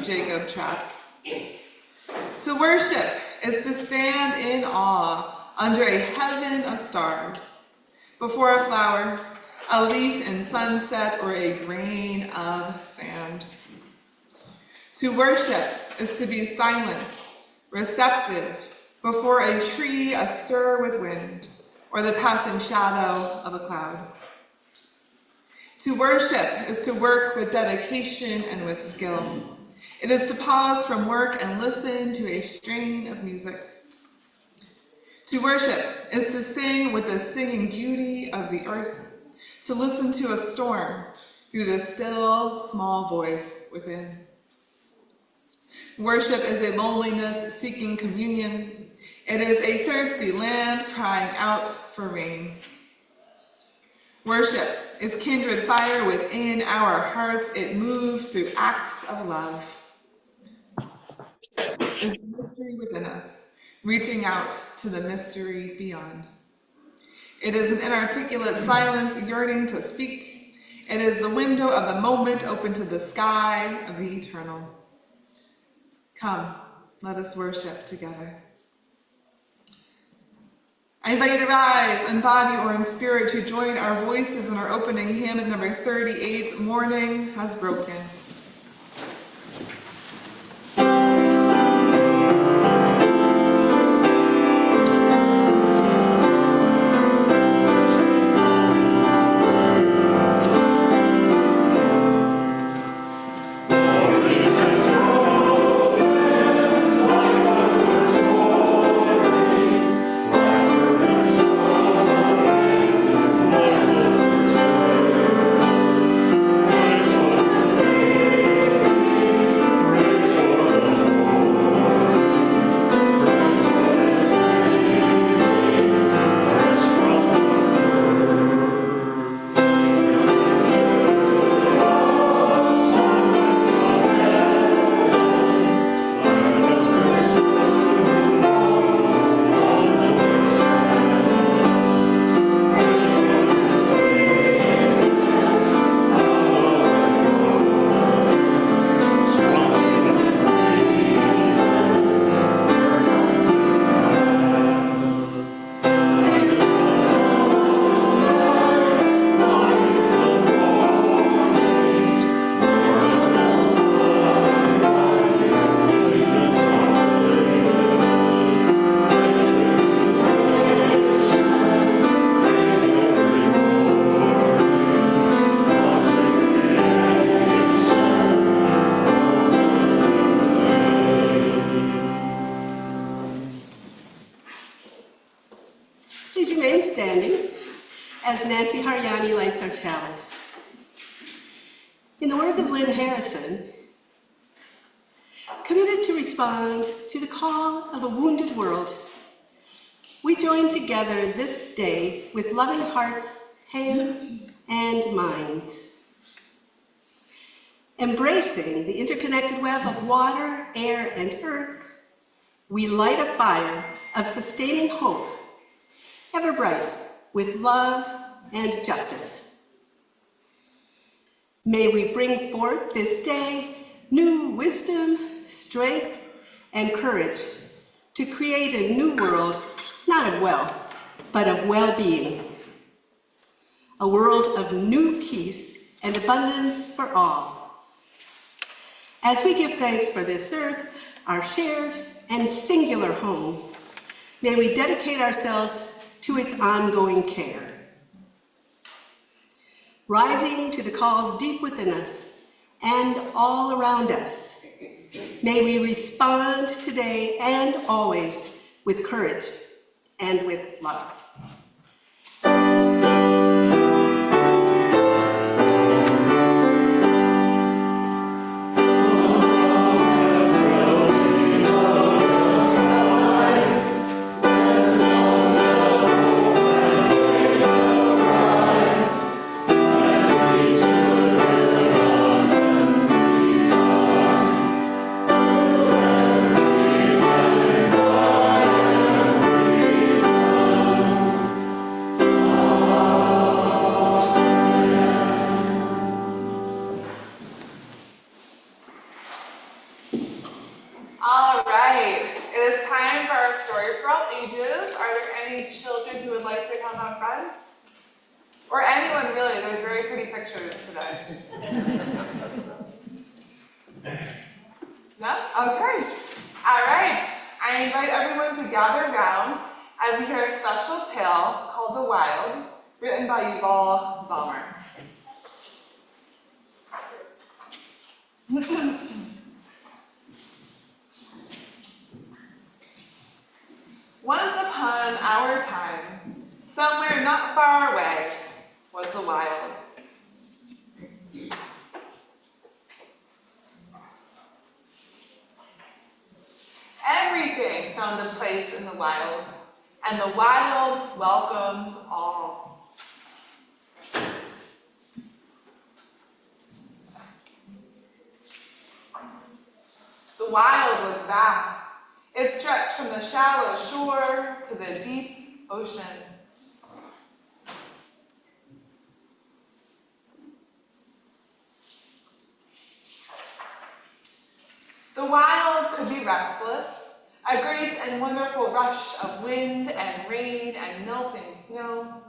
Jacob Trapp. To worship is to stand in awe under a heaven of stars, before a flower, a leaf in sunset, or a grain of sand. To worship is to be silent, receptive, before a tree astir with wind, or the passing shadow of a cloud. To worship is to work with dedication and with skill. It is to pause from work and listen to a strain of music. To worship is to sing with the singing beauty of the earth, to listen to a storm through the still, small voice within. Worship is a loneliness seeking communion. It is a thirsty land crying out for rain. Worship is kindred fire within our hearts. It moves through acts of love. It is the mystery within us, reaching out to the mystery beyond. It is an inarticulate silence yearning to speak. It is the window of the moment open to the sky of the eternal. Come, let us worship together. I invite you to rise in body or in spirit to join our voices in our opening hymn at number 38, Morning Has Broken. In the words of Lynn Harrison, committed to respond to the call of a wounded world, we join together this day with loving hearts, hands, and minds. Embracing the interconnected web of water, air, and earth, we light a fire of sustaining hope, ever bright with love and justice. May we bring forth this day new wisdom, strength, and courage to create a new world, not of wealth, but of well-being. A world of new peace and abundance for all. As we give thanks for this earth, our shared and singular home, may we dedicate ourselves to its ongoing care. Rising to the calls deep within us and all around us, may we respond today and always with courage and with love. story for all ages. Are there any children who would like to come up front? Or anyone really, there's very pretty pictures today. No? Okay. All right. I invite everyone to gather around as we hear a special tale called The Wild, written by Yuval Zalmer. Once upon our time, somewhere not far away, was the wild. Everything found a place in the wild, and the wild welcomed all. The wild was vast. It stretched from the shallow shore to the deep ocean. The wild could be restless, a great and wonderful rush of wind and rain and melting snow.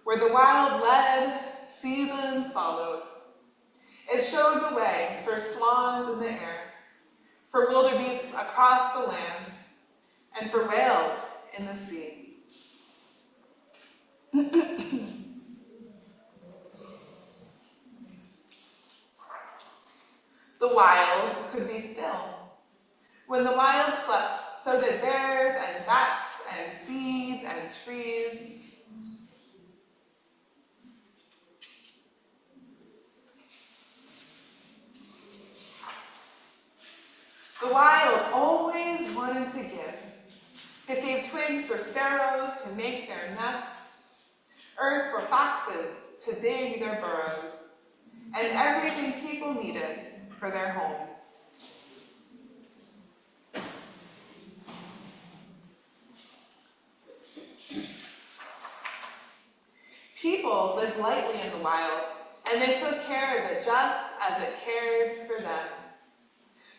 Where the wild led, seasons followed. It showed the way for swans in the air, for wildebeests across the land, and for whales in the sea. The wild could be still. When the wild slept, so did bears and bats and seeds and trees. The wild always wanted to give. It gave twigs for sparrows to make their nests, earth for foxes to dig their burrows, and everything people needed for their homes. People lived lightly in the wild, and they took care of it just as it cared for them.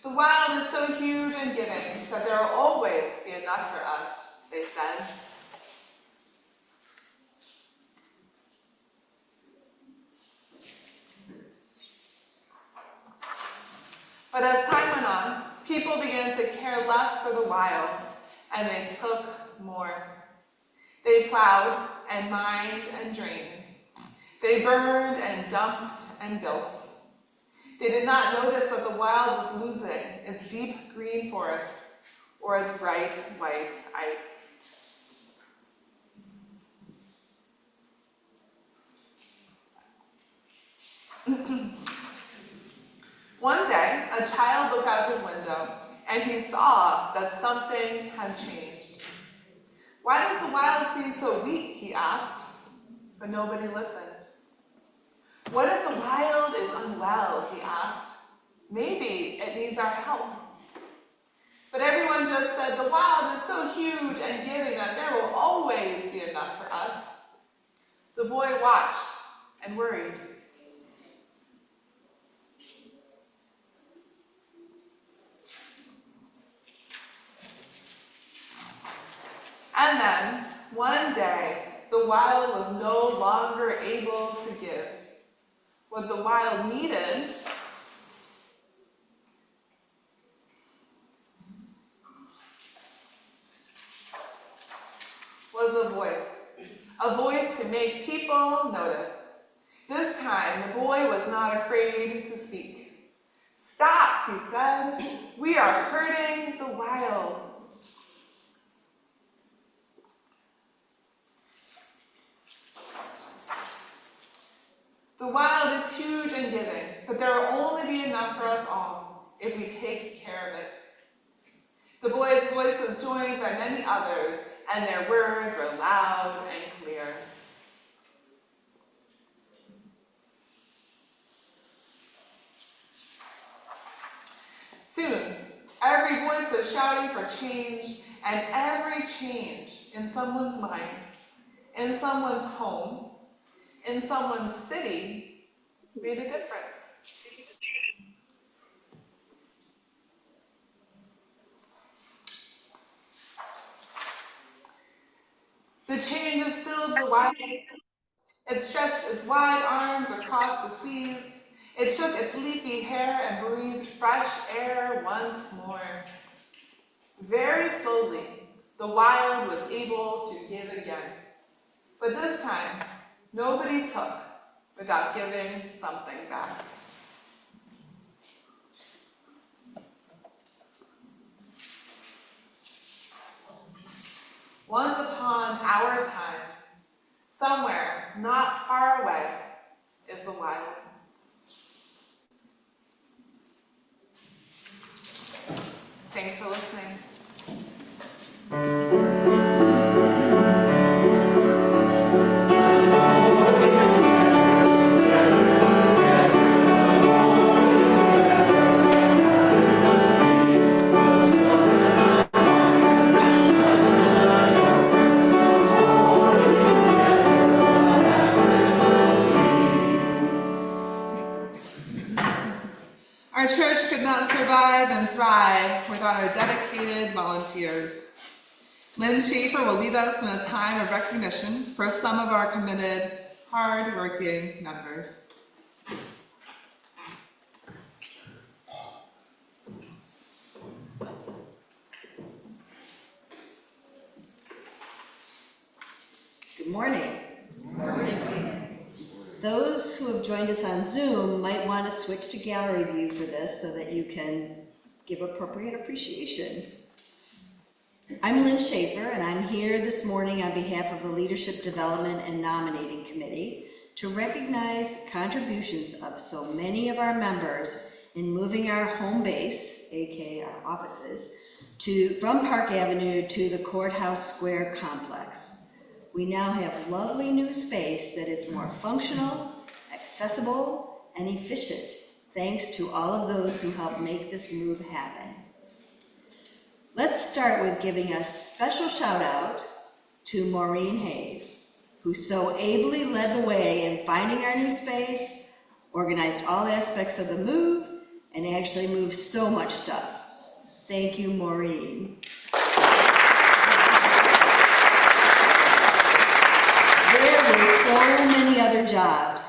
The wild is so huge and giving that there will always be enough for us, they said. But as time went on, people began to care less for the wild, and they took more. They plowed and mined and drained. They burned and dumped and built. They did not notice that the wild was losing its deep green forests or its bright white ice. One day, a child looked out his window, and he saw that something had changed. Why does the wild seem so weak, he asked, but nobody listened. What if the wild is unwell, he asked. Maybe it needs our help. But everyone just said, the wild is so huge and giving that there will always be enough for us. The boy watched and worried. And then, one day, the wild was no longer able to give. What the wild needed was a voice to make people notice. This time, the boy was not afraid to speak. Stop, he said. We are hurting the wild. The wild is huge and giving, but there will only be enough for us all if we take care of it. The boy's voice was joined by many others, and their words were loud and clear. Soon, every voice was shouting for change, and every change in someone's mind, in someone's home, in someone's city, made a difference. The changes filled the wild. It stretched its wide arms across the seas. It shook its leafy hair and breathed fresh air once more. Very slowly, the wild was able to give again. But this time, nobody took without giving something back. Once upon our time, somewhere not far away, is the wild. Thanks for listening. Our church could not survive and thrive without our dedicated volunteers. Lynn Schaefer will lead us in a time of recognition for some of our committed, hard-working members. Good morning. Good morning. Those who have joined us on Zoom might want to switch to gallery view for this so that you can give appropriate appreciation. I'm Lynn Schaefer, and I'm here this morning on behalf of the Leadership Development and Nominating Committee to recognize contributions of so many of our members in moving our home base, aka our offices, from Park Avenue to the Courthouse Square complex. We now have lovely new space that is more functional, accessible, and efficient, thanks to all of those who helped make this move happen. Let's start with giving a special shout out to Maureen Hayes, who so ably led the way in finding our new space, organized all aspects of the move, and actually moved so much stuff. Thank you, Maureen. There were so many other jobs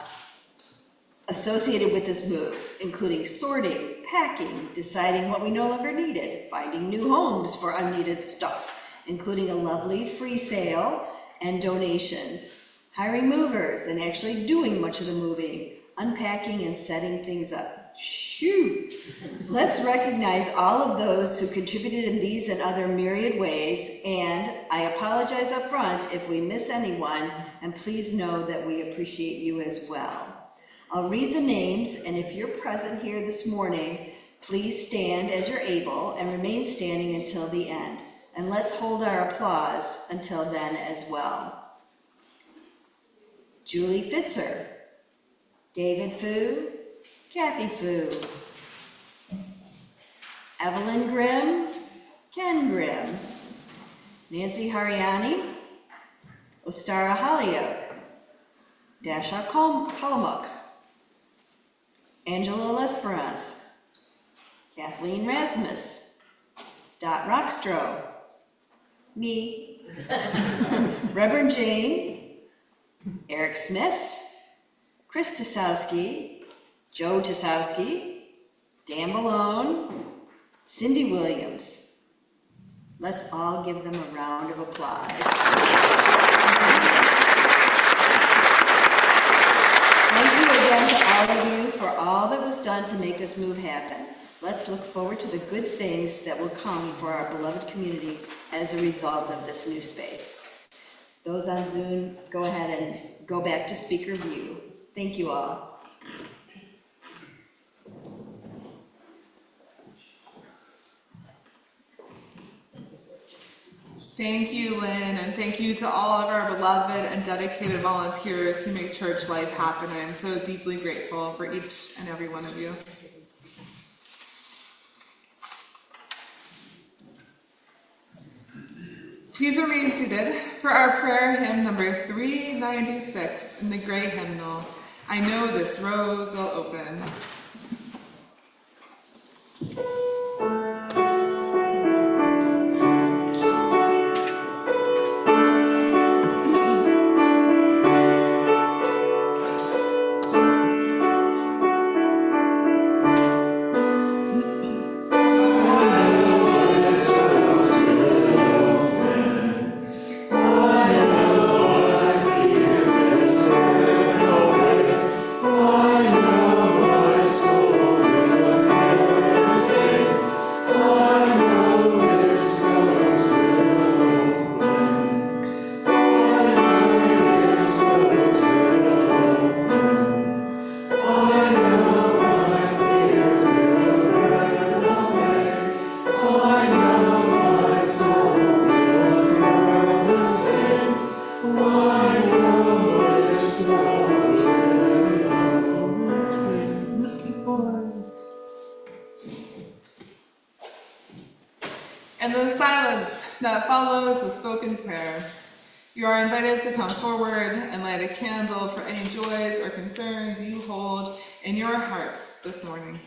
associated with this move, including sorting, packing, deciding what we no longer needed, finding new homes for unneeded stuff, including a lovely free sale and donations, hiring movers and actually doing much of the moving, unpacking and setting things up. Shoo! Let's recognize all of those who contributed in these and other myriad ways, and I apologize up front if we miss anyone, and please know that we appreciate you as well. I'll read the names, and if you're present here this morning, please stand as you're able and remain standing until the end. And let's hold our applause until then as well. Julie Fitzer, David Fu, Kathy Fu, Evelyn Grimm, Ken Grimm, Nancy Hariani, Ostara Holyoke, Dasha Kalamuk, Angela Lesperance, Kathleen Rasmus, Dot Rockstro, me, Reverend Jane, Eric Smith, Chris Tasowski, Joe Tasowski, Dan Malone, Cindy Williams. Let's all give them a round of applause. Thank you again to all of you for all that was done to make this move happen. Let's look forward to the good things that will come for our beloved community as a result of this new space. Those on Zoom, go ahead and go back to speaker view. Thank you all. Thank you, Lynn, and thank you to all of our beloved and dedicated volunteers who make church life happen. I'm so deeply grateful for each and every one of you. Please remain seated for our prayer hymn number 396 in the gray hymnal, I Know This Rose Will Open. In the silence that follows the spoken prayer, you are invited to come forward and light a candle for any joys or concerns you hold in your heart this morning.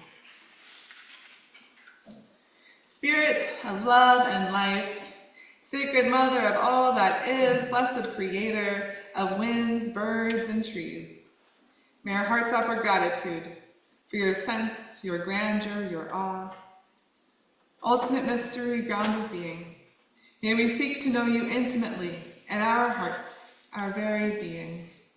Spirit of love and life, sacred mother of all that is, blessed creator of winds, birds, and trees, may our hearts offer gratitude for your sense, your grandeur, your awe. Ultimate mystery, ground of being, may we seek to know you intimately in our hearts, our very beings,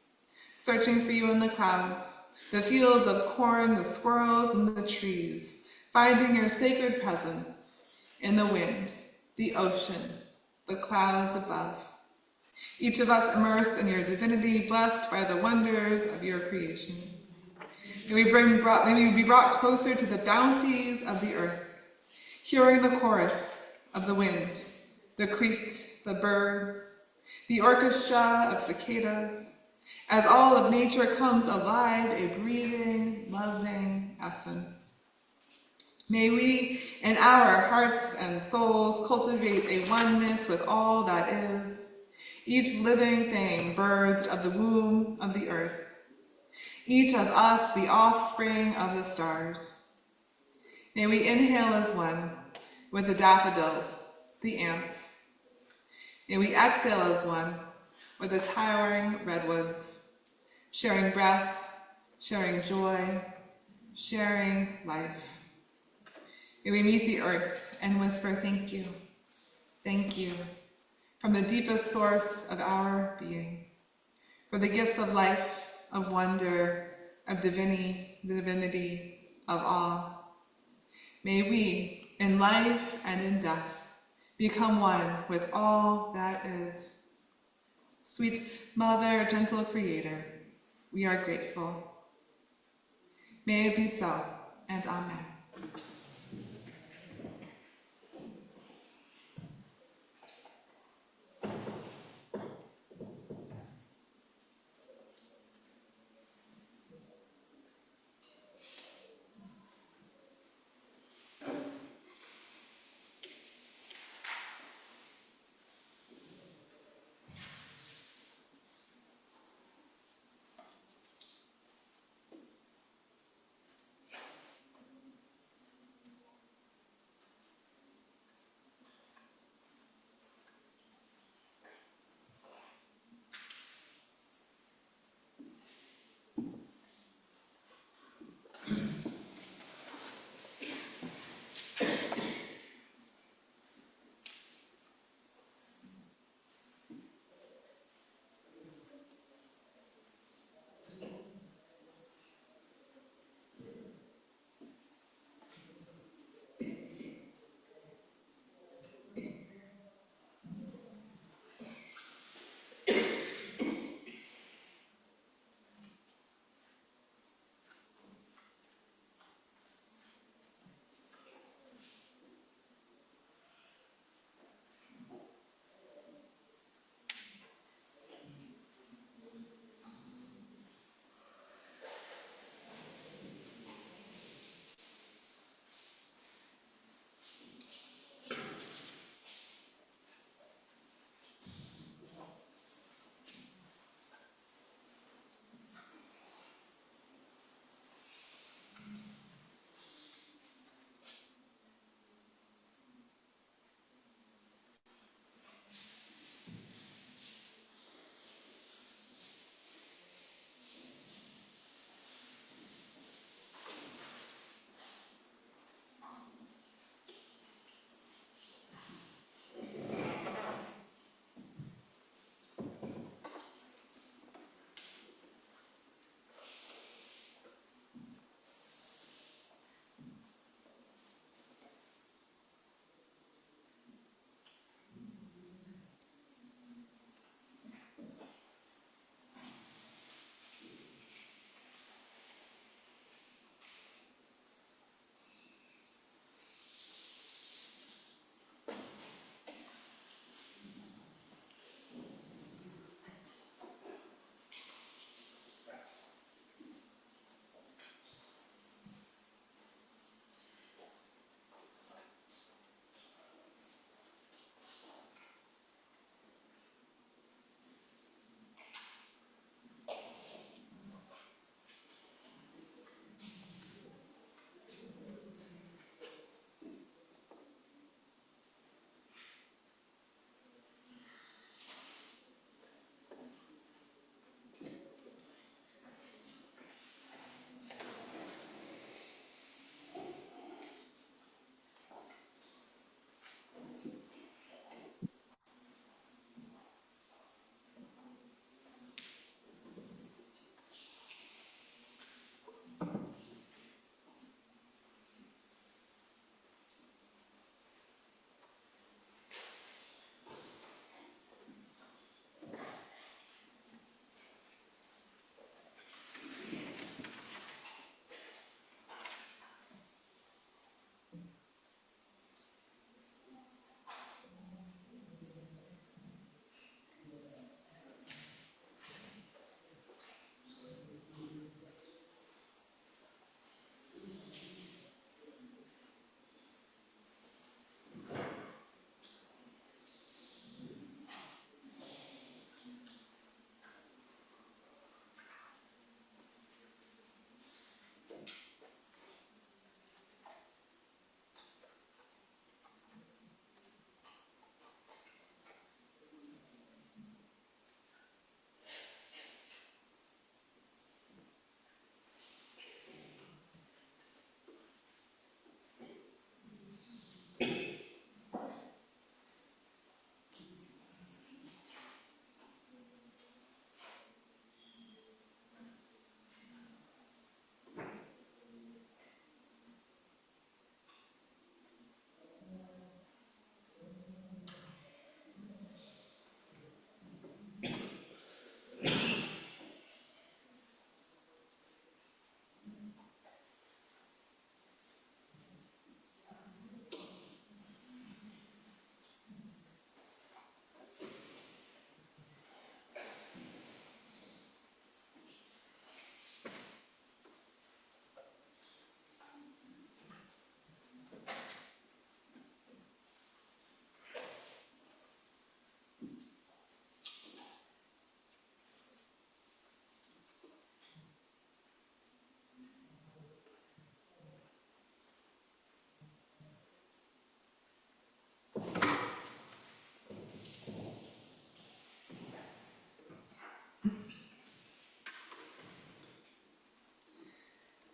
searching for you in the clouds, the fields of corn, the squirrels, and the trees, finding your sacred presence in the wind, the ocean, the clouds above. Each of us immersed in your divinity, blessed by the wonders of your creation. May we be brought closer to the bounties of the earth, hearing the chorus of the wind, the creek, the birds, the orchestra of cicadas, as all of nature comes alive, a breathing, loving essence. May we, in our hearts and souls, cultivate a oneness with all that is, each living thing birthed of the womb of the earth, each of us the offspring of the stars. May we inhale as one with the daffodils, the ants. May we exhale as one with the towering redwoods, sharing breath, sharing joy, sharing life. May we meet the earth and whisper, thank you, from the deepest source of our being, for the gifts of life, of wonder, of divinity, of awe. May we, in life and in death, become one with all that is. Sweet Mother, gentle Creator, we are grateful. May it be so, and amen.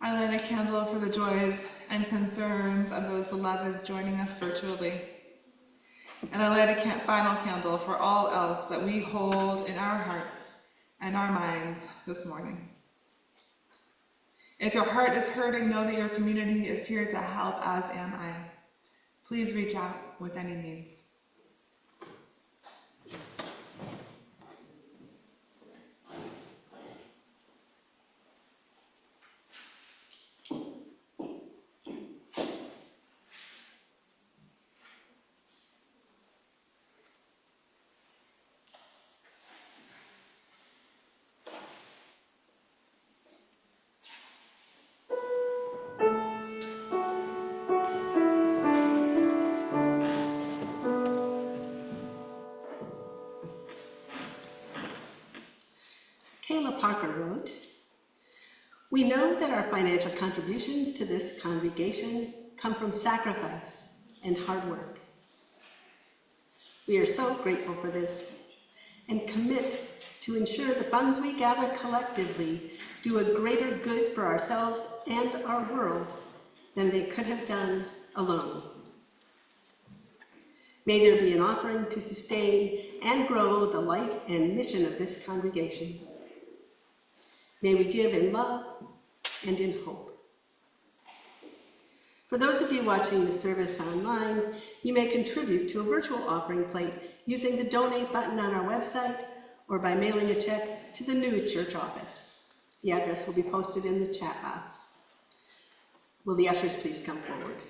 I light a candle for the joys and concerns of those beloveds joining us virtually. And I light a final candle for all else that we hold in our hearts and our minds this morning. If your heart is hurting, know that your community is here to help, as am I. Please reach out with any needs. Kayla Parker wrote, "We know that our financial contributions to this congregation come from sacrifice and hard work. We are so grateful for this and commit to ensure the funds we gather collectively do a greater good for ourselves and our world than they could have done alone. May there be an offering to sustain and grow the life and mission of this congregation. May we give in love and in hope." For those of you watching the service online, you may contribute to a virtual offering plate using the donate button on our website or by mailing a check to the new church office. The address will be posted in the chat box. Will the ushers please come forward?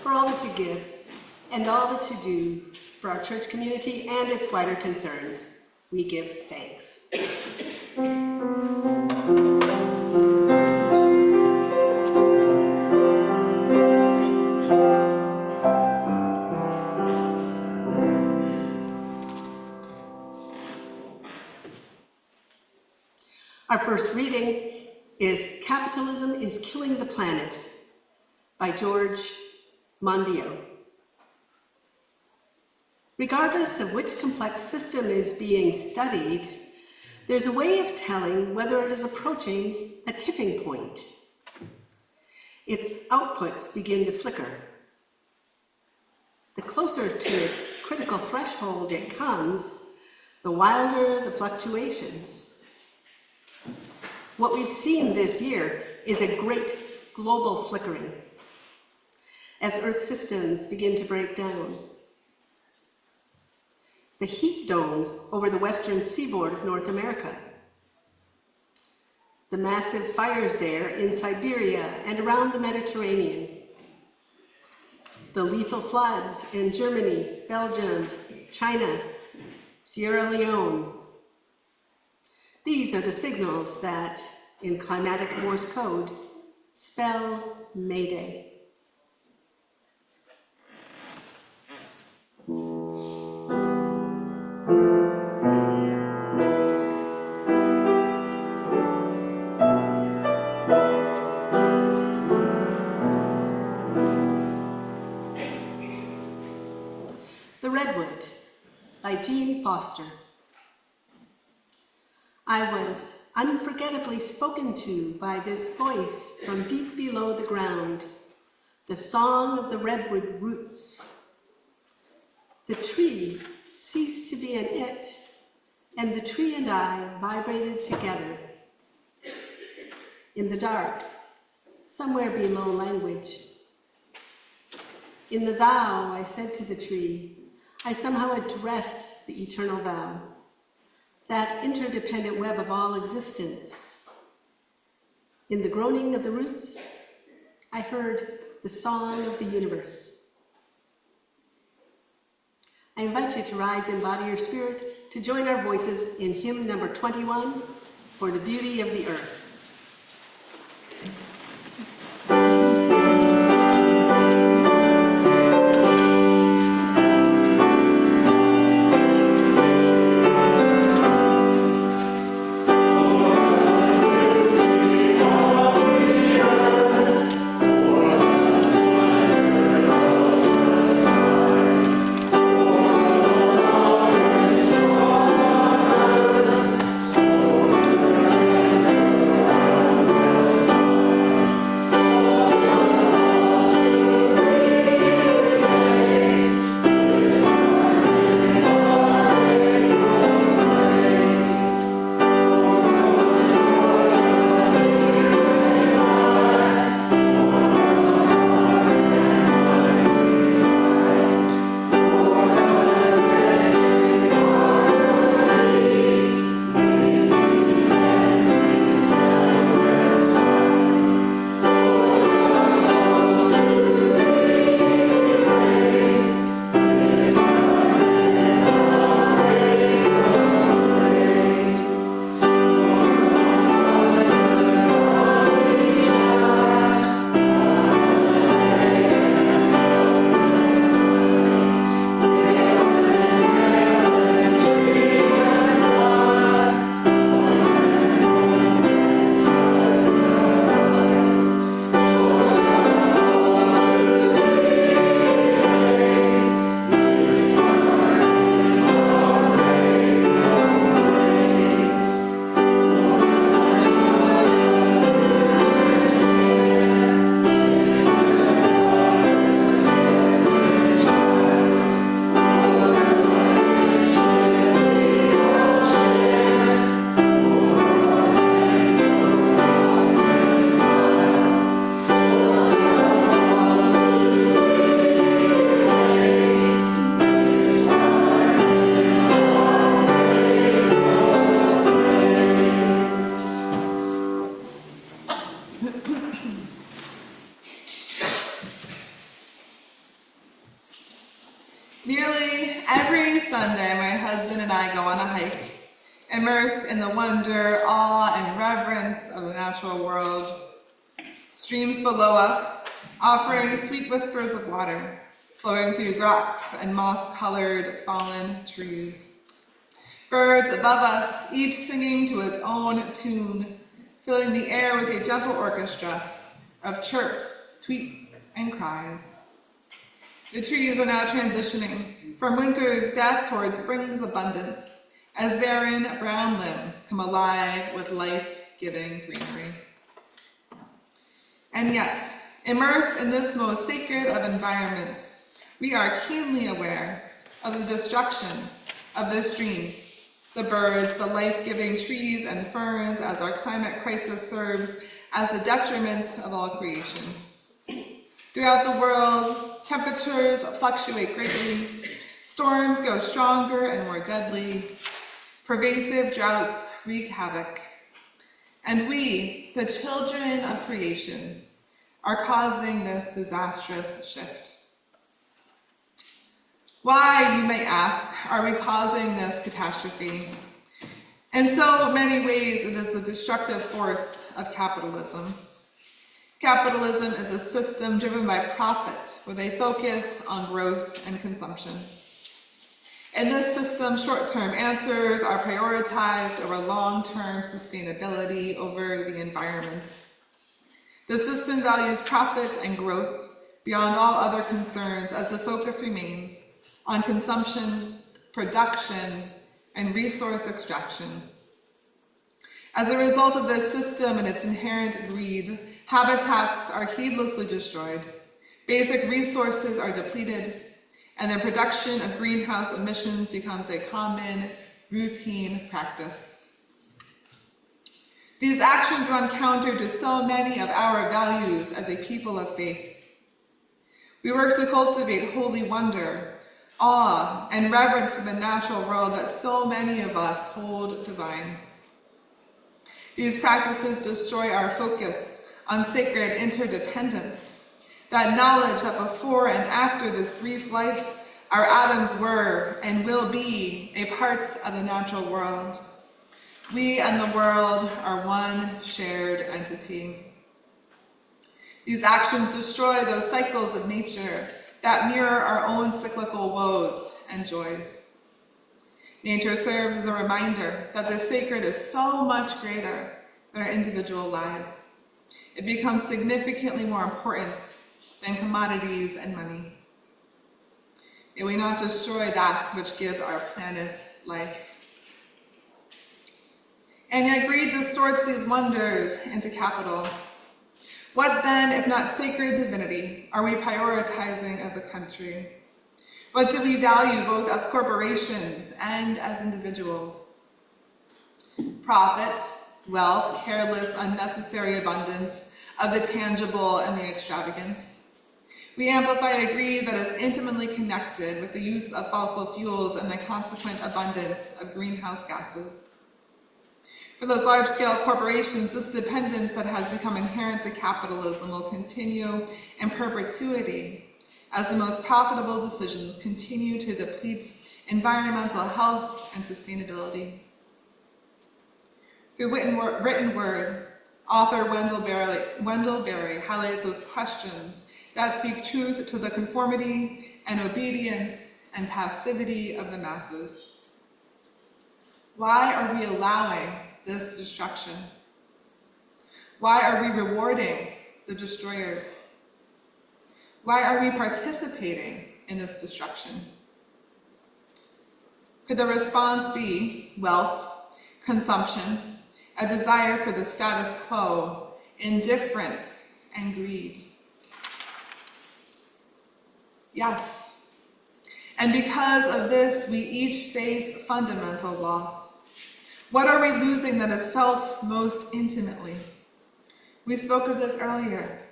For all that you give and all that you do for our church community and its wider concerns, we give thanks. Our first reading is "Capitalism is Killing the Planet" by George Monbiot. Regardless of which complex system is being studied, there's a way of telling whether it is approaching a tipping point. Its outputs begin to flicker. The closer to its critical threshold it comes, the wilder the fluctuations. What we've seen this year is a great global flickering as Earth systems begin to break down. The heat domes over the western seaboard of North America, the massive fires there in Siberia and around the Mediterranean, the lethal floods in Germany, Belgium, China, Sierra Leone. These are the signals that, in climatic Morse code, spell Mayday. The Redwood by Jean Foster. I was unforgettably spoken to by this voice from deep below the ground, the song of the redwood roots. The tree ceased to be an it, and the tree and I vibrated together. In the dark, somewhere below language. In the thou, I said to the tree, I somehow addressed the eternal thou, that interdependent web of all existence. In the groaning of the roots, I heard the song of the universe. I invite you to rise in body or spirit to join our voices in hymn number 21, For the Beauty of the Earth. Nearly every Sunday, my husband and I go on a hike, immersed in the wonder, awe, and reverence of the natural world. Streams below us, offering sweet whispers of water, flowing through rocks and moss-colored fallen trees. Birds above us, each singing to its own tune, filling the air with a gentle orchestra of chirps, tweets, and cries. The trees are now transitioning from winter's death toward spring's abundance, as barren brown limbs come alive with life-giving greenery. And yet, immersed in this most sacred of environments, we are keenly aware of the destruction of the streams, the birds, the life-giving trees and ferns, as our climate crisis serves as the detriment of all creation. Throughout the world, temperatures fluctuate greatly, storms grow stronger and more deadly, pervasive droughts wreak havoc, and we, the children of creation, are causing this disastrous shift. Why, you may ask, are we causing this catastrophe? In so many ways, it is the destructive force of capitalism. Capitalism is a system driven by profit with a focus on growth and consumption. In this system, short-term answers are prioritized over long-term sustainability over the environment. The system values profit and growth beyond all other concerns as the focus remains on consumption, production, and resource extraction. As a result of this system and its inherent greed, habitats are heedlessly destroyed, basic resources are depleted, and the production of greenhouse emissions becomes a common, routine practice. These actions run counter to so many of our values as a people of faith. We work to cultivate holy wonder, awe, and reverence for the natural world that so many of us hold divine. These practices destroy our focus on sacred interdependence, that knowledge that before and after this brief life, our atoms were and will be a part of the natural world. We and the world are one shared entity. These actions destroy those cycles of nature that mirror our own cyclical woes and joys. Nature serves as a reminder that the sacred is so much greater than our individual lives. It becomes significantly more important than commodities and money. May we not destroy that which gives our planet life. And yet greed distorts these wonders into capital. What then, if not sacred divinity, are we prioritizing as a country? What do we value both as corporations and as individuals? Profit, wealth, careless, unnecessary abundance of the tangible and the extravagant. We amplify a greed that is intimately connected with the use of fossil fuels and the consequent abundance of greenhouse gases. For those large-scale corporations, this dependence that has become inherent to capitalism will continue in perpetuity as the most profitable decisions continue to deplete environmental health and sustainability. Through written word, author Wendell Berry highlights those questions that speak truth to the conformity and obedience and passivity of the masses. Why are we allowing this destruction? Why are we rewarding the destroyers? Why are we participating in this destruction? Could the response be wealth, consumption, a desire for the status quo, indifference, and greed? Yes. And because of this, we each face fundamental loss. What are we losing that is felt most intimately? We spoke of this earlier.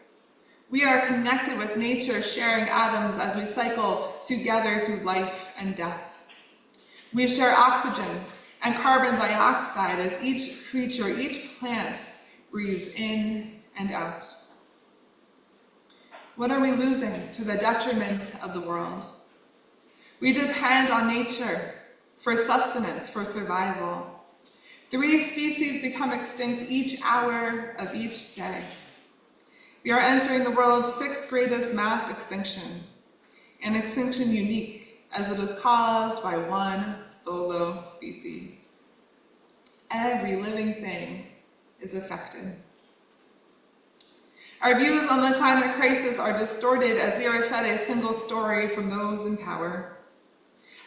We are connected with nature, sharing atoms as we cycle together through life and death. We share oxygen and carbon dioxide as each creature, each plant breathes in and out. What are we losing to the detriment of the world? We depend on nature for sustenance, for survival. 3 species become extinct each hour of each day. We are entering the world's 6th greatest mass extinction, an extinction unique as it is caused by one solo species. Every living thing is affected. Our views on the climate crisis are distorted as we are fed a single story from those in power.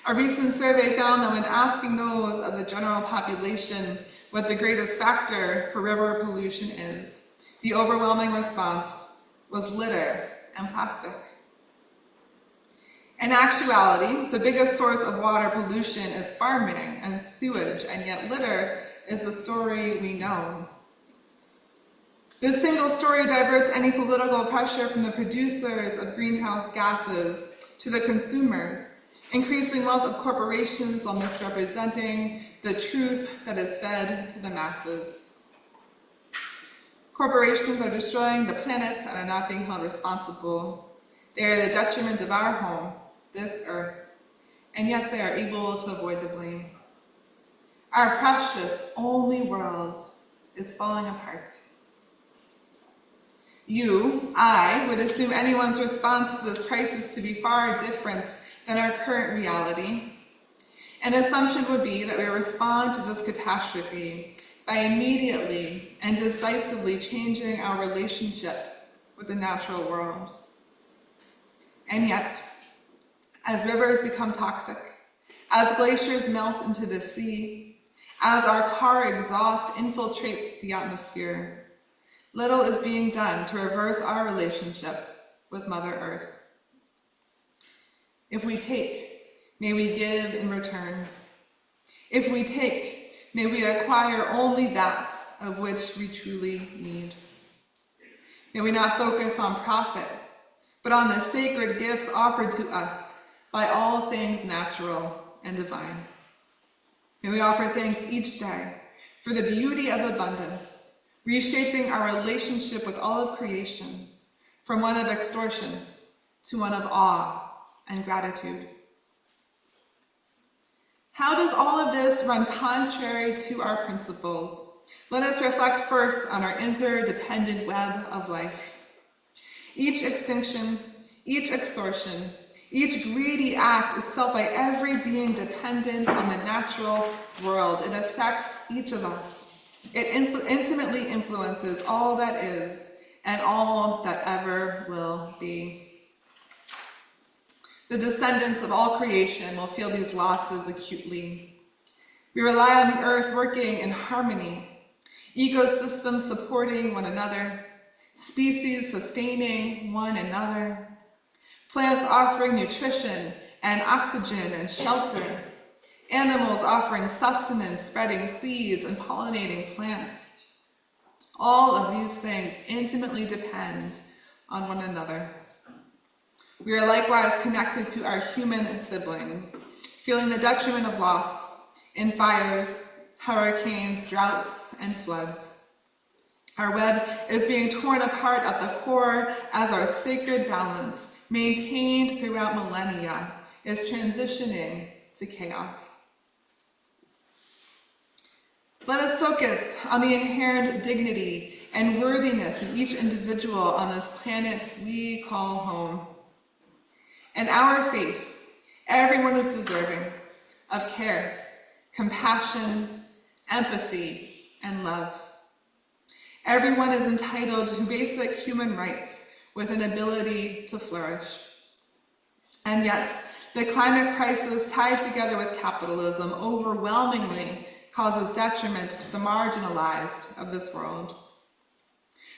A recent survey found that when asking those of the general population what the greatest factor for river pollution is, the overwhelming response was litter and plastic. In actuality, the biggest source of water pollution is farming and sewage, and yet litter is a story we know. This single story diverts any political pressure from the producers of greenhouse gases to the consumers, increasing wealth of corporations while misrepresenting the truth that is fed to the masses. Corporations are destroying the planet and are not being held responsible. They are the detriment of our home, this earth, and yet they are able to avoid the blame. Our precious only world is falling apart. I would assume anyone's response to this crisis to be far different than our current reality. An assumption would be that we respond to this catastrophe by immediately and decisively changing our relationship with the natural world. And yet, as rivers become toxic, as glaciers melt into the sea, As our car exhaust infiltrates the atmosphere, little is being done to reverse our relationship with Mother Earth. If we take, may we give in return. If we take, may we acquire only that of which we truly need. May we not focus on profit, but on the sacred gifts offered to us by all things natural and divine. May we offer thanks each day for the beauty of abundance, reshaping our relationship with all of creation from one of extortion to one of awe and gratitude. How does all of this run contrary to our principles? Let us reflect first on our interdependent web of life. Each extinction, each extortion, each greedy act is felt by every being dependent on the natural world. It affects each of us. It intimately influences all that is and all that ever will be. The descendants of all creation will feel these losses acutely. We rely on the earth working in harmony, ecosystems supporting one another, species sustaining one another, plants offering nutrition and oxygen and shelter, animals offering sustenance, spreading seeds and pollinating plants. All of these things intimately depend on one another. We are likewise connected to our human siblings, feeling the detriment of loss in fires, hurricanes, droughts, and floods. Our web is being torn apart at the core as our sacred balance, maintained throughout millennia, is transitioning to chaos. Let us focus on the inherent dignity and worthiness of each individual on this planet we call home. In our faith, everyone is deserving of care, compassion, empathy, and love. Everyone is entitled to basic human rights with an ability to flourish. And yet, the climate crisis tied together with capitalism overwhelmingly causes detriment to the marginalized of this world.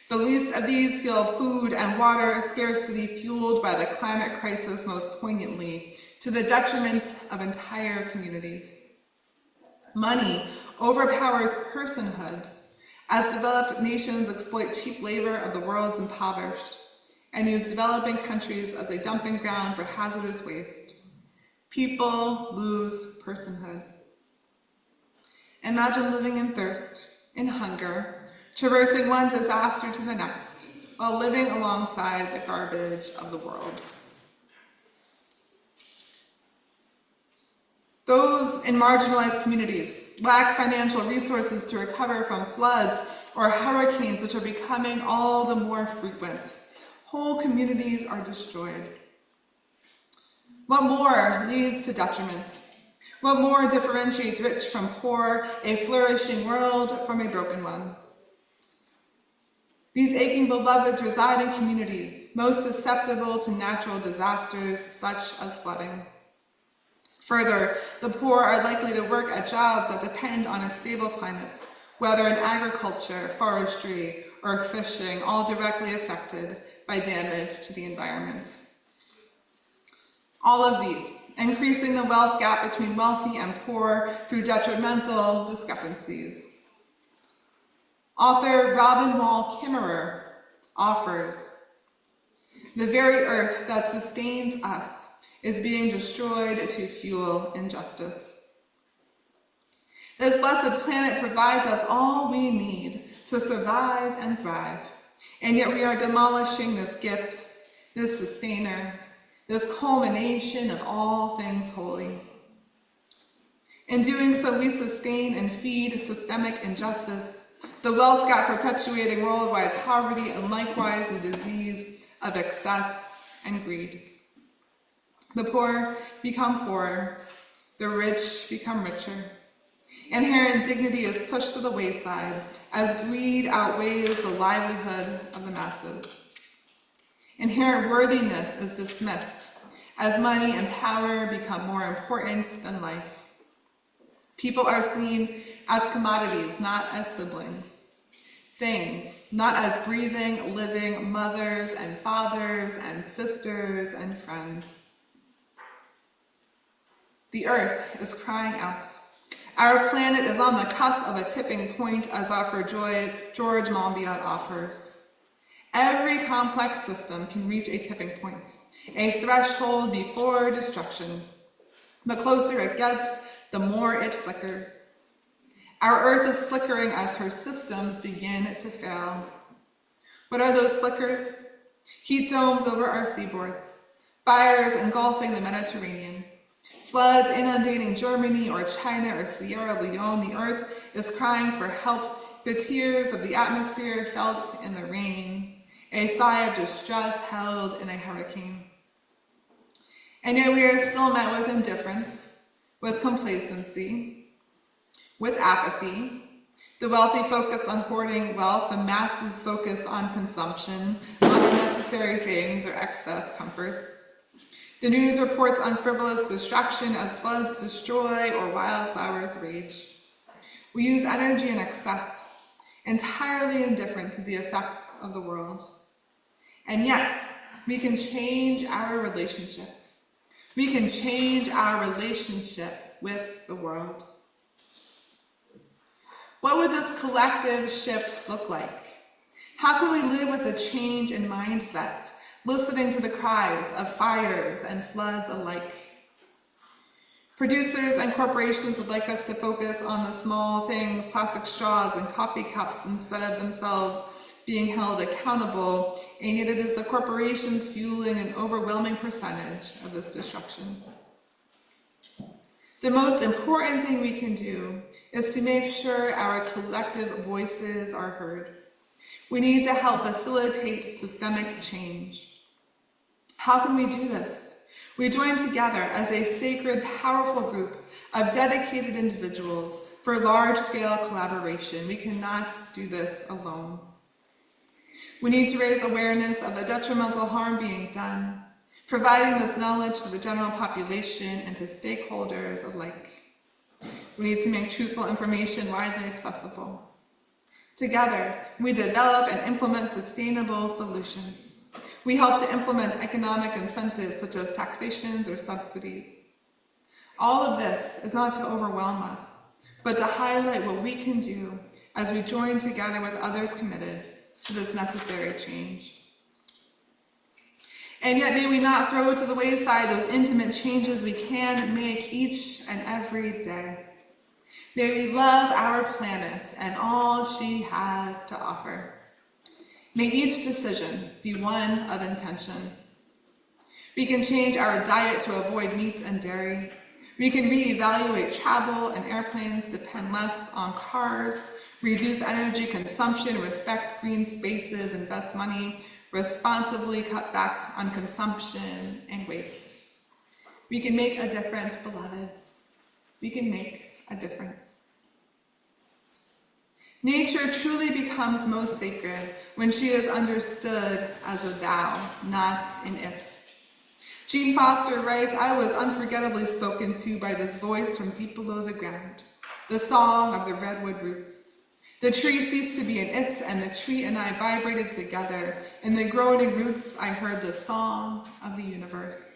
The least of these feel food and water scarcity fueled by the climate crisis most poignantly, to the detriment of entire communities. Money overpowers personhood as developed nations exploit cheap labor of the world's impoverished and use developing countries as a dumping ground for hazardous waste. People lose personhood. Imagine living in thirst, in hunger, traversing one disaster to the next, while living alongside the garbage of the world. Those in marginalized communities lack financial resources to recover from floods or hurricanes, which are becoming all the more frequent. Whole communities are destroyed. What more leads to detriment? What more differentiates rich from poor, a flourishing world from a broken one? These aching beloveds reside in communities most susceptible to natural disasters such as flooding. Further, the poor are likely to work at jobs that depend on a stable climate, whether in agriculture, forestry, or fishing, all directly affected by damage to the environment. All of these, increasing the wealth gap between wealthy and poor through detrimental discrepancies. Author Robin Wall Kimmerer offers, "The very earth that sustains us is being destroyed to fuel injustice. This blessed planet provides us all we need to survive and thrive, and yet we are demolishing this gift, this sustainer, this culmination of all things holy. In doing so, we sustain and feed systemic injustice, the wealth gap perpetuating worldwide poverty, and likewise the disease of excess and greed. The poor become poorer, the rich become richer. Inherent dignity is pushed to the wayside as greed outweighs the livelihood of the masses. Inherent worthiness is dismissed as money and power become more important than life. People are seen as commodities, not as siblings. Things, not as breathing, living mothers and fathers and sisters and friends. The earth is crying out. Our planet is on the cusp of a tipping point, as author George Monbiot offers. Every complex system can reach a tipping point, a threshold before destruction. The closer it gets, the more it flickers. Our earth is flickering as her systems begin to fail. What are those flickers? Heat domes over our seaboards, fires engulfing the Mediterranean, floods inundating Germany or China or Sierra Leone. The earth is crying for help, the tears of the atmosphere felt in the rain, a sigh of distress held in a hurricane. And yet we are still met with indifference, with complacency, with apathy. The wealthy focus on hoarding wealth, the masses focus on consumption, on unnecessary things or excess comforts. The news reports on frivolous distraction as floods destroy or wildflowers rage. We use energy in excess, entirely indifferent to the effects of the world. And yet, we can change our relationship. We can change our relationship with the world. What would this collective shift look like? How can we live with a change in mindset, listening to the cries of fires and floods alike? Producers and corporations would like us to focus on the small things, plastic straws and coffee cups, instead of themselves being held accountable, and yet it is the corporations fueling an overwhelming percentage of this destruction. The most important thing we can do is to make sure our collective voices are heard. We need to help facilitate systemic change. How can we do this? We join together as a sacred, powerful group of dedicated individuals for large-scale collaboration. We cannot do this alone. We need to raise awareness of the detrimental harm being done, providing this knowledge to the general population and to stakeholders alike. We need to make truthful information widely accessible. Together, we develop and implement sustainable solutions. We help to implement economic incentives such as taxations or subsidies. All of this is not to overwhelm us, but to highlight what we can do as we join together with others committed to this necessary change. And yet may we not throw to the wayside those intimate changes we can make each and every day. May we love our planet and all she has to offer. May each decision be one of intention. We can change our diet to avoid meat and dairy. We can reevaluate travel and airplanes, depend less on cars, reduce energy consumption, respect green spaces, invest money, responsibly cut back on consumption and waste. We can make a difference, beloveds. We can make a difference. Nature truly becomes most sacred when she is understood as a thou, not an it. Jean Foster writes, "I was unforgettably spoken to by this voice from deep below the ground, the song of the redwood roots. The tree ceased to be an it, and the tree and I vibrated together. In the groaning roots, I heard the song of the universe."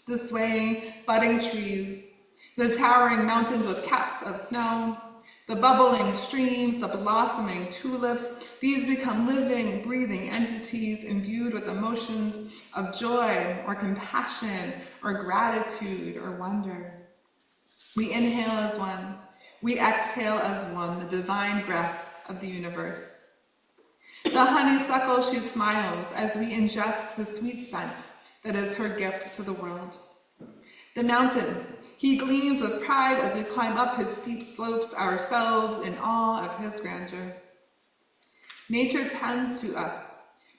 The swaying, budding trees, the towering mountains with caps of snow, the bubbling streams, the blossoming tulips, these become living, breathing entities imbued with emotions of joy or compassion or gratitude or wonder. We inhale as one. We exhale as one, the divine breath of the universe. The honeysuckle, she smiles as we ingest the sweet scent that is her gift to the world. The mountain, he gleams with pride as we climb up his steep slopes, ourselves in awe of his grandeur. Nature tends to us,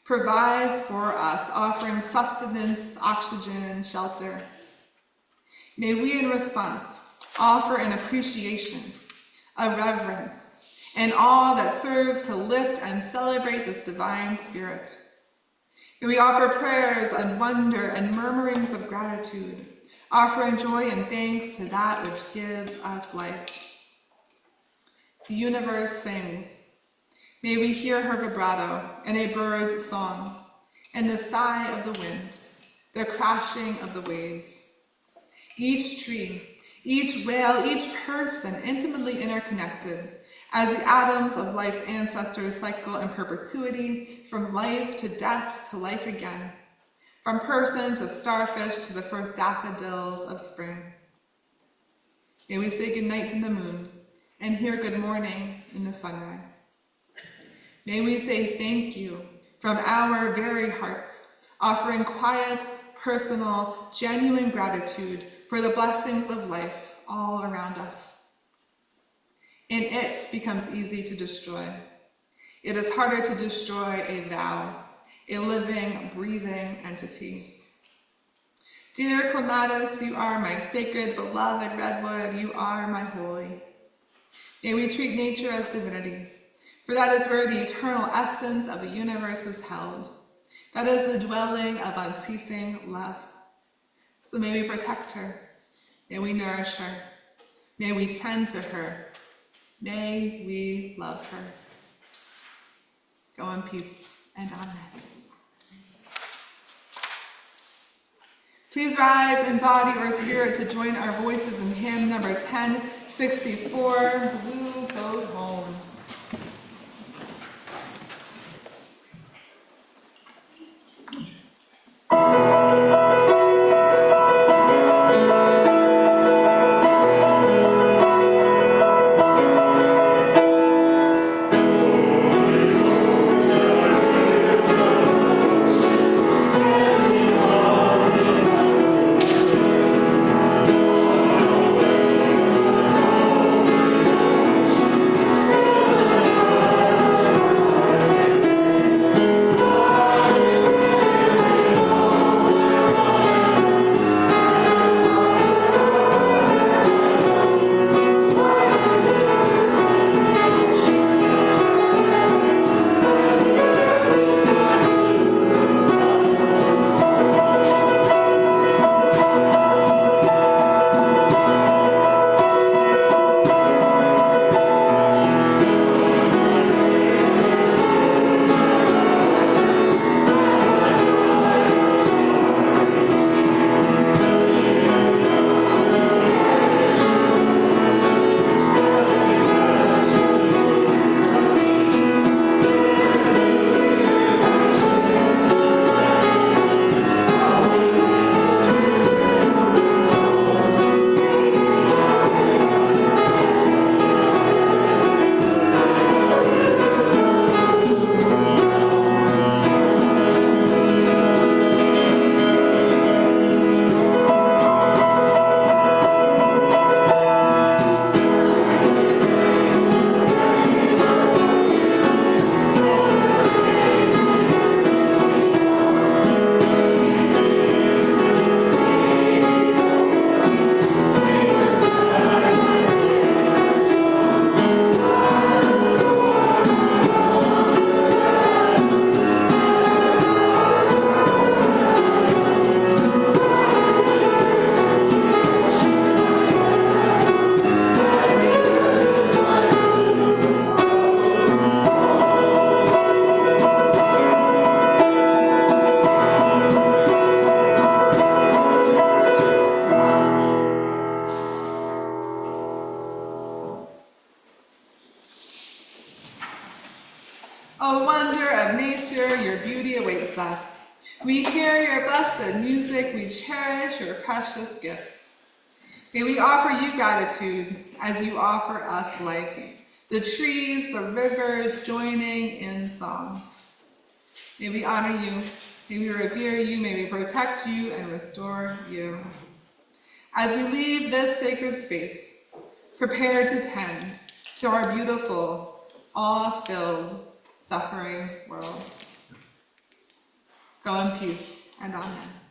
provides for us, offering sustenance, oxygen, shelter. May we, in response, offer an appreciation, a reverence, an awe that serves to lift and celebrate this divine spirit. May we offer prayers and wonder and murmurings of gratitude, offering joy and thanks to that which gives us life. The universe sings. May we hear her vibrato in a bird's song, in the sigh of the wind, the crashing of the waves. Each tree, each whale, each person intimately interconnected as the atoms of life's ancestors cycle in perpetuity from life to death to life again, from person to starfish to the first daffodils of spring. May we say goodnight to the moon and hear good morning in the sunrise. May we say thank you from our very hearts, offering quiet, personal, genuine gratitude for the blessings of life all around us. And it becomes easy to destroy. It is harder to destroy a thou, a living, breathing entity. Dear clematis, you are my sacred, beloved redwood, you are my holy. May we treat nature as divinity, for that is where the eternal essence of the universe is held. That is the dwelling of unceasing love. So may we protect her. May we nourish her. May we tend to her. May we love her. Go in peace and amen. Please rise in body or spirit to join our voices in hymn number 1064, Blue Boat Home. O wonder of nature, your beauty awaits us. We hear your blessed music, we cherish your precious gifts. May we offer you gratitude as you offer us life, the trees, the rivers joining in song. May we honor you, may we revere you, may we protect you and restore you. As we leave this sacred space, prepare to tend to our beautiful, awe-filled, suffering world. Go in peace and amen.